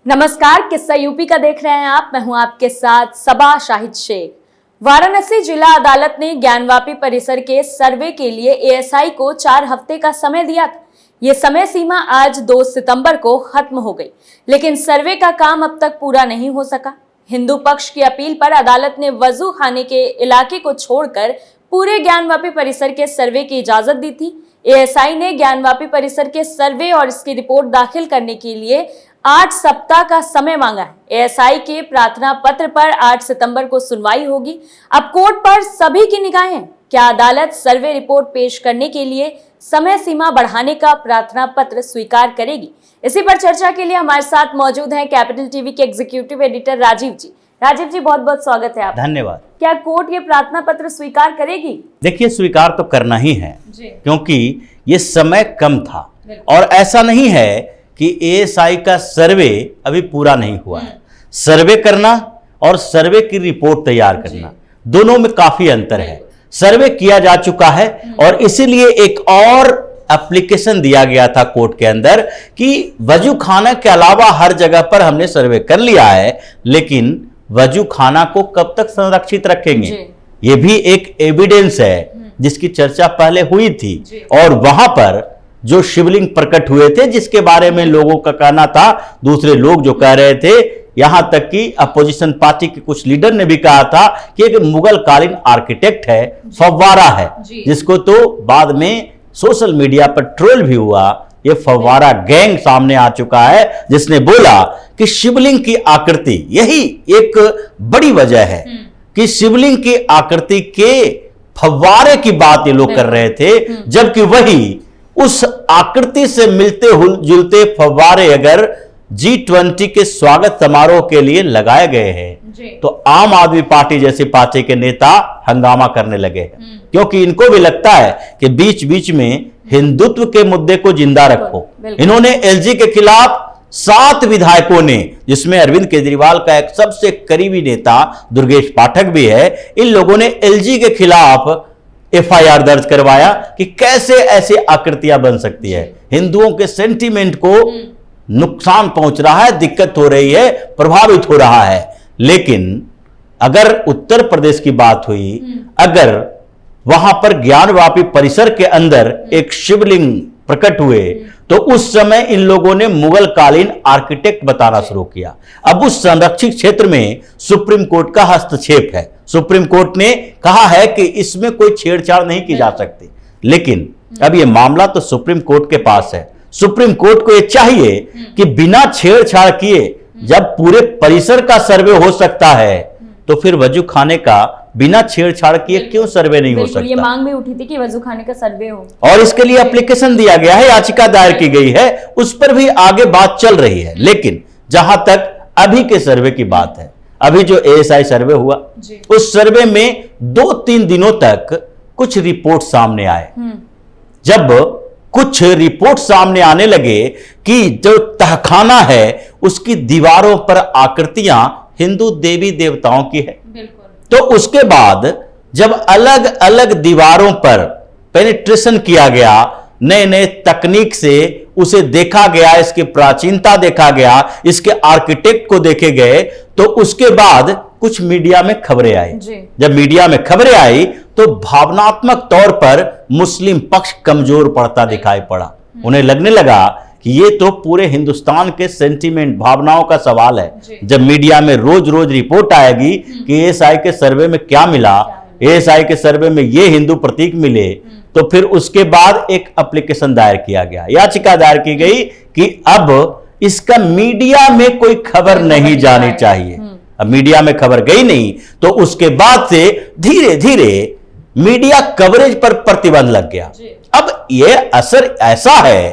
नमस्कार, किस्सा यूपी का देख रहे हैं आप। मैं हूं आपके साथ सबा शाहिद शेख। वाराणसी जिला अदालत ने ज्ञानवापी परिसर के सर्वे के लिए एएसआई को 4 हफ्ते का समय दिया था। ये समय सीमा आज 2 सितंबर को खत्म हो गई, लेकिन सर्वे का काम अब तक पूरा नहीं हो सका। हिंदू पक्ष की अपील पर अदालत ने वजू खाने के इलाके को छोड़कर पूरे ज्ञानवापी परिसर के सर्वे की इजाजत दी थी। एएसआई ने ज्ञानवापी परिसर के सर्वे और इसकी रिपोर्ट दाखिल करने के लिए 8 सप्ताह का समय मांगा है। एएसआई के प्रार्थना पत्र पर 8 सितंबर को सुनवाई होगी। अब कोर्ट पर सभी की निगाहें। क्या अदालत सर्वे रिपोर्ट पेश करने के लिए समय सीमा बढ़ाने का प्रार्थना पत्र स्वीकार करेगी? इसी पर चर्चा के लिए हमारे साथ मौजूद हैं कैपिटल टीवी के एग्जीक्यूटिव एडिटर राजीव जी। राजीव जी, बहुत बहुत स्वागत है आपका। धन्यवाद। क्या कोर्ट ये प्रार्थना पत्र स्वीकार करेगी? देखिए, स्वीकार तो करना ही है क्योंकि ये समय कम था और ऐसा नहीं है कि एएसआई का सर्वे अभी पूरा नहीं हुआ है। सर्वे करना और सर्वे की रिपोर्ट तैयार करना, दोनों में काफी अंतर है। सर्वे किया जा चुका है और इसीलिए एक और एप्लीकेशन दिया गया था कोर्ट के अंदर कि वजू खाना के अलावा हर जगह पर हमने सर्वे कर लिया है, लेकिन वजू खाना को कब तक संरक्षित रखेंगे, ये भी एक एविडेंस है जिसकी चर्चा पहले हुई थी। और वहां पर जो शिवलिंग प्रकट हुए थे, जिसके बारे में लोगों का कहना था, दूसरे लोग जो कह रहे थे, यहां तक कि अपोजिशन पार्टी के कुछ लीडर ने भी कहा था कि एक मुगल कालीन आर्किटेक्ट है, फव्वारा है, जिसको तो बाद में सोशल मीडिया पर ट्रोल भी हुआ। ये फव्वारा गैंग सामने आ चुका है, जिसने बोला कि शिवलिंग की आकृति, यही एक बड़ी वजह है कि शिवलिंग की आकृति के फव्वारे की बात ये लोग कर रहे थे, जबकि वही उस आकृति से मिलते जुलते फव्वारे अगर G20 के स्वागत समारोह के लिए लगाए गए हैं तो आम आदमी पार्टी जैसी पार्टी के नेता हंगामा करने लगे हैं, क्योंकि इनको भी लगता है कि बीच बीच में हिंदुत्व के मुद्दे को जिंदा रखो। इन्होंने एलजी के खिलाफ 7 विधायकों ने, जिसमें अरविंद केजरीवाल का एक सबसे करीबी नेता दुर्गेश पाठक भी है, इन लोगों ने एलजी के खिलाफ एफआईआर दर्ज करवाया कि कैसे ऐसी आकृतियां बन सकती है। हिंदुओं के सेंटीमेंट को नुकसान पहुंच रहा है, दिक्कत हो रही है, प्रभावित हो रहा है। लेकिन अगर उत्तर प्रदेश की बात हुई, अगर वहां पर ज्ञानवापी परिसर के अंदर एक शिवलिंग प्रकट हुए, तो उस समय इन लोगों ने मुगल कालीन आर्किटेक्ट बताना शुरू किया। अब उस संरक्षित क्षेत्र में सुप्रीम कोर्ट का हस्तक्षेप है। सुप्रीम कोर्ट ने कहा है कि इसमें कोई छेड़छाड़ नहीं की जा सकती, लेकिन अब यह मामला तो सुप्रीम कोर्ट के पास है। सुप्रीम कोर्ट को यह चाहिए कि बिना छेड़छाड़ किए, जब पूरे परिसर का सर्वे हो सकता है, तो फिर वजू खाने का बिना छेड़छाड़ किए क्यों सर्वे नहीं हो सकता? ये मांग भी उठी थी कि वजू खाने का सर्वे हो, और इसके लिए एप्लीकेशन दिया गया है, याचिका दायर की गई है, उस पर भी आगे बात चल रही है। लेकिन जहां तक अभी के सर्वे की बात है, अभी जो एएसआई सर्वे हुआ, उस सर्वे में 2-3 दिनों तक कुछ रिपोर्ट सामने आए। जब कुछ रिपोर्ट सामने आने लगे कि जो तहखाना है उसकी दीवारों पर आकृतियां हिंदू देवी देवताओं की है, तो उसके बाद जब अलग अलग दीवारों पर पेनिट्रेशन किया गया, नए नए तकनीक से उसे देखा गया, इसकी प्राचीनता देखा गया, इसके आर्किटेक्ट को देखे गए, तो उसके बाद कुछ मीडिया में खबरें आई। जब मीडिया में खबरें आई तो भावनात्मक तौर पर मुस्लिम पक्ष कमजोर पड़ता दिखाई पड़ा। उन्हें लगने लगा कि ये तो पूरे हिंदुस्तान के सेंटीमेंट, भावनाओं का सवाल है। जब मीडिया में रोज रोज रिपोर्ट आएगी कि एएसआई के सर्वे में क्या मिला, एएसआई के सर्वे में ये हिंदू प्रतीक मिले, तो फिर उसके बाद एक एप्लीकेशन दायर किया गया, याचिका दायर की गई कि अब इसका मीडिया में कोई खबर नहीं जानी चाहिए। अब मीडिया में खबर गई नहीं, तो उसके बाद से धीरे धीरे मीडिया कवरेज पर प्रतिबंध लग गया। अब यह असर ऐसा है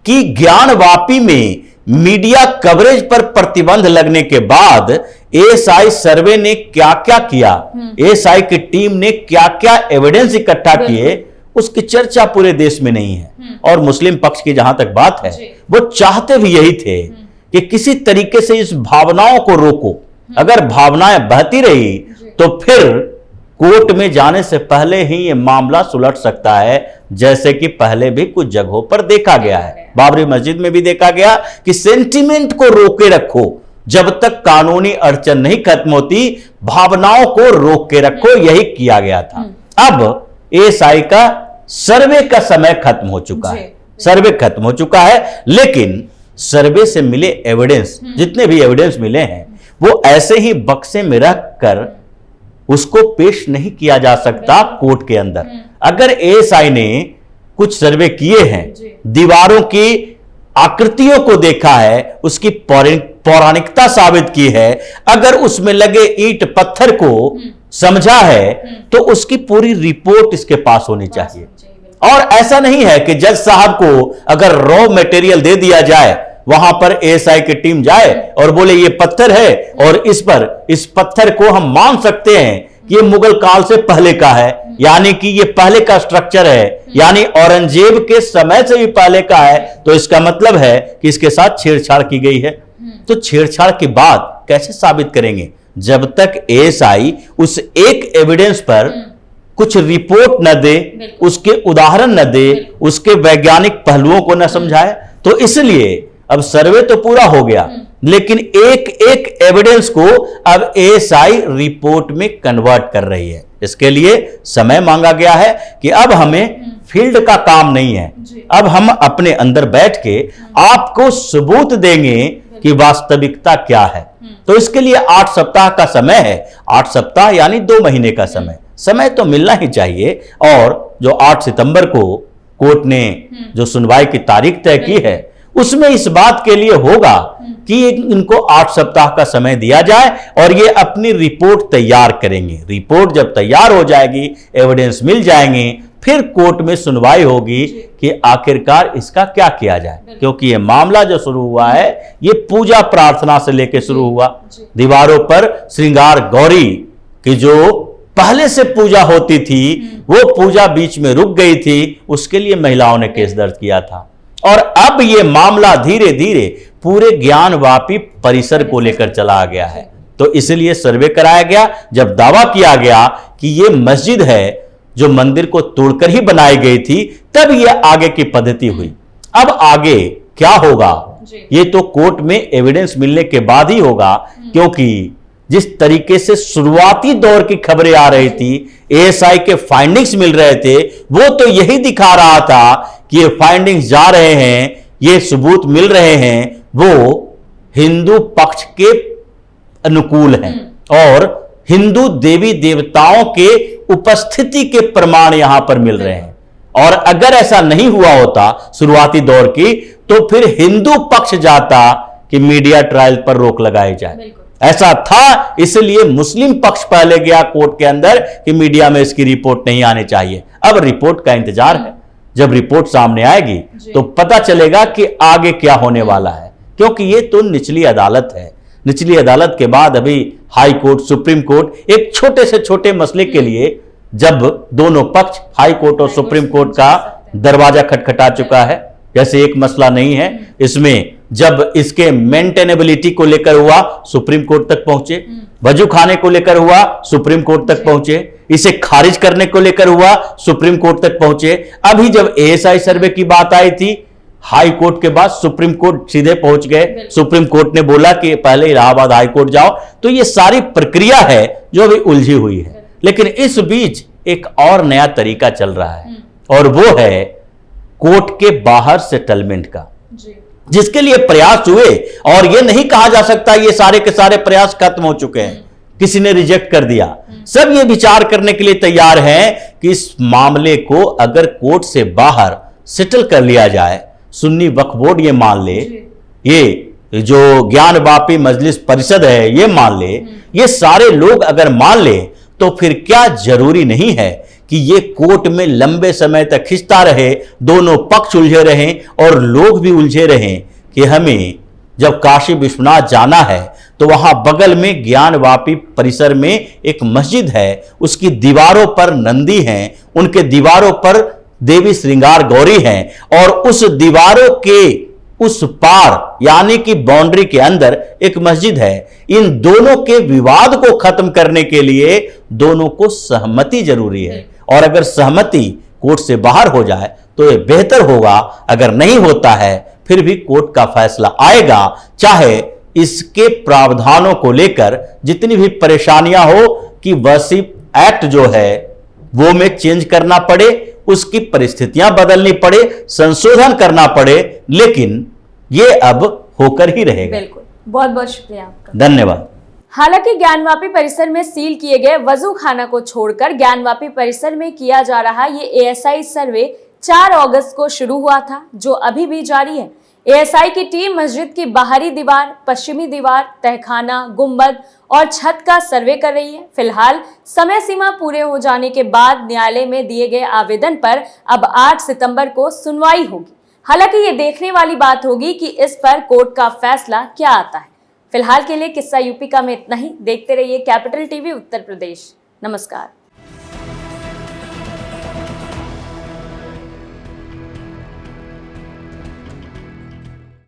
कि ज्ञानवापी में मीडिया कवरेज पर प्रतिबंध लगने के बाद एएसआई सर्वे ने क्या क्या किया, एएसआई की टीम ने क्या क्या एविडेंस इकट्ठा किए, उसकी चर्चा पूरे देश में नहीं है। और मुस्लिम पक्ष की जहां तक बात है, वो चाहते भी यही थे कि किसी तरीके से इस भावनाओं को रोको। अगर भावनाएं बहती रही तो फिर कोर्ट में जाने से पहले ही ये मामला सुलट सकता है, जैसे कि पहले भी कुछ जगहों पर देखा गया है। बाबरी मस्जिद में भी देखा गया कि सेंटिमेंट को रोके रखो, जब तक कानूनी अड़चन नहीं खत्म होती भावनाओं को रोक के रखो, यही किया गया था। अब एएसआई का सर्वे का समय खत्म हो चुका है, सर्वे खत्म हो चुका है, लेकिन सर्वे से मिले एविडेंस, जितने भी एविडेंस मिले हैं वो ऐसे ही बक्से में रख कर उसको पेश नहीं किया जा सकता कोर्ट के अंदर। अगर एएसआई ने कुछ सर्वे किए हैं, दीवारों की आकृतियों को देखा है, उसकी पौराणिकता साबित की है, अगर उसमें लगे ईंट पत्थर को समझा है, तो उसकी पूरी रिपोर्ट इसके पास होनी चाहिए। और ऐसा नहीं है कि जज साहब को अगर रॉ मटेरियल दे दिया जाए, वहां पर एएसआई की टीम जाए और बोले ये पत्थर है और इस पत्थर को हम मान सकते हैं कि ये मुगल काल से पहले का है, यानी कि ये पहले का स्ट्रक्चर है, यानी औरंगजेब के समय से भी पहले का है, तो इसका मतलब है कि इसके साथ छेड़छाड़ की गई है। तो छेड़छाड़ के बाद कैसे साबित करेंगे? जब तक एएसआई उस एक एविडेंस पर कुछ रिपोर्ट न दे, उसके उदाहरण न दे, उसके वैज्ञानिक पहलुओं को न समझाए। तो इसलिए अब सर्वे तो पूरा हो गया, लेकिन एक एक एविडेंस को अब एएसआई रिपोर्ट में कन्वर्ट कर रही है। इसके लिए समय मांगा गया है कि अब हमें फील्ड का काम नहीं है, अब हम अपने अंदर बैठ के आपको सबूत देंगे कि वास्तविकता क्या है। तो इसके लिए 8 सप्ताह का समय है, 8 सप्ताह यानी 2 महीने का समय तो मिलना ही चाहिए। और जो 8 सितंबर को कोर्ट ने जो सुनवाई की तारीख तय की है, उसमें इस बात के लिए होगा कि इनको 8 सप्ताह का समय दिया जाए और ये अपनी रिपोर्ट तैयार करेंगे। रिपोर्ट जब तैयार हो जाएगी, एविडेंस मिल जाएंगे, फिर कोर्ट में सुनवाई होगी कि आखिरकार इसका क्या किया जाए। क्योंकि ये मामला जो शुरू हुआ है, ये पूजा प्रार्थना से लेकर शुरू हुआ। दीवारों पर श्रृंगार गौरी की जो पहले से पूजा होती थी, वो पूजा बीच में रुक गई थी, उसके लिए महिलाओं ने केस दर्ज किया था। और अब ये मामला धीरे धीरे पूरे ज्ञानवापी परिसर को लेकर चला गया है। तो इसलिए सर्वे कराया गया। जब दावा किया गया कि ये मस्जिद है जो मंदिर को तोड़कर ही बनाई गई थी, तब ये आगे की पद्धति हुई। अब आगे क्या होगा ये तो कोर्ट में एविडेंस मिलने के बाद ही होगा, क्योंकि जिस तरीके से शुरुआती दौर की खबरें आ रही थी, एएसआई के फाइंडिंग्स मिल रहे थे, वो तो यही दिखा रहा था कि ये फाइंडिंग्स जा रहे हैं, ये सबूत मिल रहे हैं, वो हिंदू पक्ष के अनुकूल हैं और हिंदू देवी देवताओं के उपस्थिति के प्रमाण यहां पर मिल रहे हैं। और अगर ऐसा नहीं हुआ होता शुरुआती दौर की, तो फिर हिंदू पक्ष जाता कि मीडिया ट्रायल पर रोक लगाई जाए। ऐसा था, इसलिए मुस्लिम पक्ष पहले गया कोर्ट के अंदर कि मीडिया में इसकी रिपोर्ट नहीं आनी चाहिए। अब रिपोर्ट का इंतजार है, जब रिपोर्ट सामने आएगी तो पता चलेगा कि आगे क्या होने वाला है। क्योंकि ये तो निचली अदालत है, निचली अदालत के बाद अभी हाई कोर्ट, सुप्रीम कोर्ट एक छोटे से छोटे मसले के लिए जब दोनों पक्ष हाई कोर्ट और सुप्रीम कोर्ट का दरवाजा खटखटा चुका है, जैसे एक मसला नहीं है इसमें, जब इसके मेंटेनेबिलिटी को लेकर हुआ सुप्रीम कोर्ट तक पहुंचे, वजू खाने को लेकर हुआ सुप्रीम कोर्ट तक पहुंचे, इसे खारिज करने को लेकर हुआ सुप्रीम कोर्ट तक पहुंचे। अभी जब एएसआई सर्वे की बात आई थी, हाई कोर्ट के बाद सुप्रीम कोर्ट सीधे पहुंच गए। सुप्रीम कोर्ट ने बोला कि पहले इलाहाबाद हाई कोर्ट जाओ। तो ये सारी प्रक्रिया है जो अभी उलझी हुई है। लेकिन इस बीच एक और नया तरीका चल रहा है, और वो है कोर्ट के बाहर सेटलमेंट का, जिसके लिए प्रयास हुए। और ये नहीं कहा जा सकता ये सारे के सारे प्रयास खत्म हो चुके हैं, किसी ने रिजेक्ट कर दिया। सब ये विचार करने के लिए तैयार हैं कि इस मामले को अगर कोर्ट से बाहर सेटल कर लिया जाए, सुन्नी वक्फ बोर्ड ये मान ले, ये जो ज्ञानवापी मजलिस परिषद है ये मान ले, ये सारे लोग अगर मान ले, तो फिर क्या जरूरी नहीं है कि ये कोर्ट में लंबे समय तक खिंचता रहे, दोनों पक्ष उलझे रहें और लोग भी उलझे रहें कि हमें जब काशी विश्वनाथ जाना है तो वहां बगल में ज्ञानवापी परिसर में एक मस्जिद है, उसकी दीवारों पर नंदी हैं, उनके दीवारों पर देवी श्रृंगार गौरी हैं, और उस दीवारों के उस पार यानी कि बाउंड्री के अंदर एक मस्जिद है। इन दोनों के विवाद को खत्म करने के लिए दोनों को सहमति जरूरी है, और अगर सहमति कोर्ट से बाहर हो जाए तो यह बेहतर होगा। अगर नहीं होता है फिर भी कोर्ट का फैसला आएगा, चाहे इसके प्रावधानों को लेकर जितनी भी परेशानियां हो कि वसीफ एक्ट जो है वो में चेंज करना पड़े, उसकी परिस्थितियां बदलनी पड़े, संशोधन करना पड़े, लेकिन ये अब होकर ही रहेगा। बिल्कुल, बहुत बहुत शुक्रिया आपका। धन्यवाद। हालांकि ज्ञानवापी परिसर में सील किए गए वजू खाना को छोड़कर ज्ञानवापी परिसर में किया जा रहा ये एएसआई सर्वे 4 अगस्त को शुरू हुआ था, जो अभी भी जारी है। एएसआई की टीम मस्जिद की बाहरी दीवार, पश्चिमी दीवार, तहखाना, गुंबद और छत का सर्वे कर रही है। फिलहाल समय सीमा पूरे हो जाने के बाद न्यायालय में दिए गए आवेदन पर अब 8 सितंबर को सुनवाई होगी। हालांकि ये देखने वाली बात होगी कि इस पर कोर्ट का फैसला क्या आता है। फिलहाल के लिए किस्सा यूपी का में इतना ही। देखते रहिए कैपिटल टीवी उत्तर प्रदेश। नमस्कार।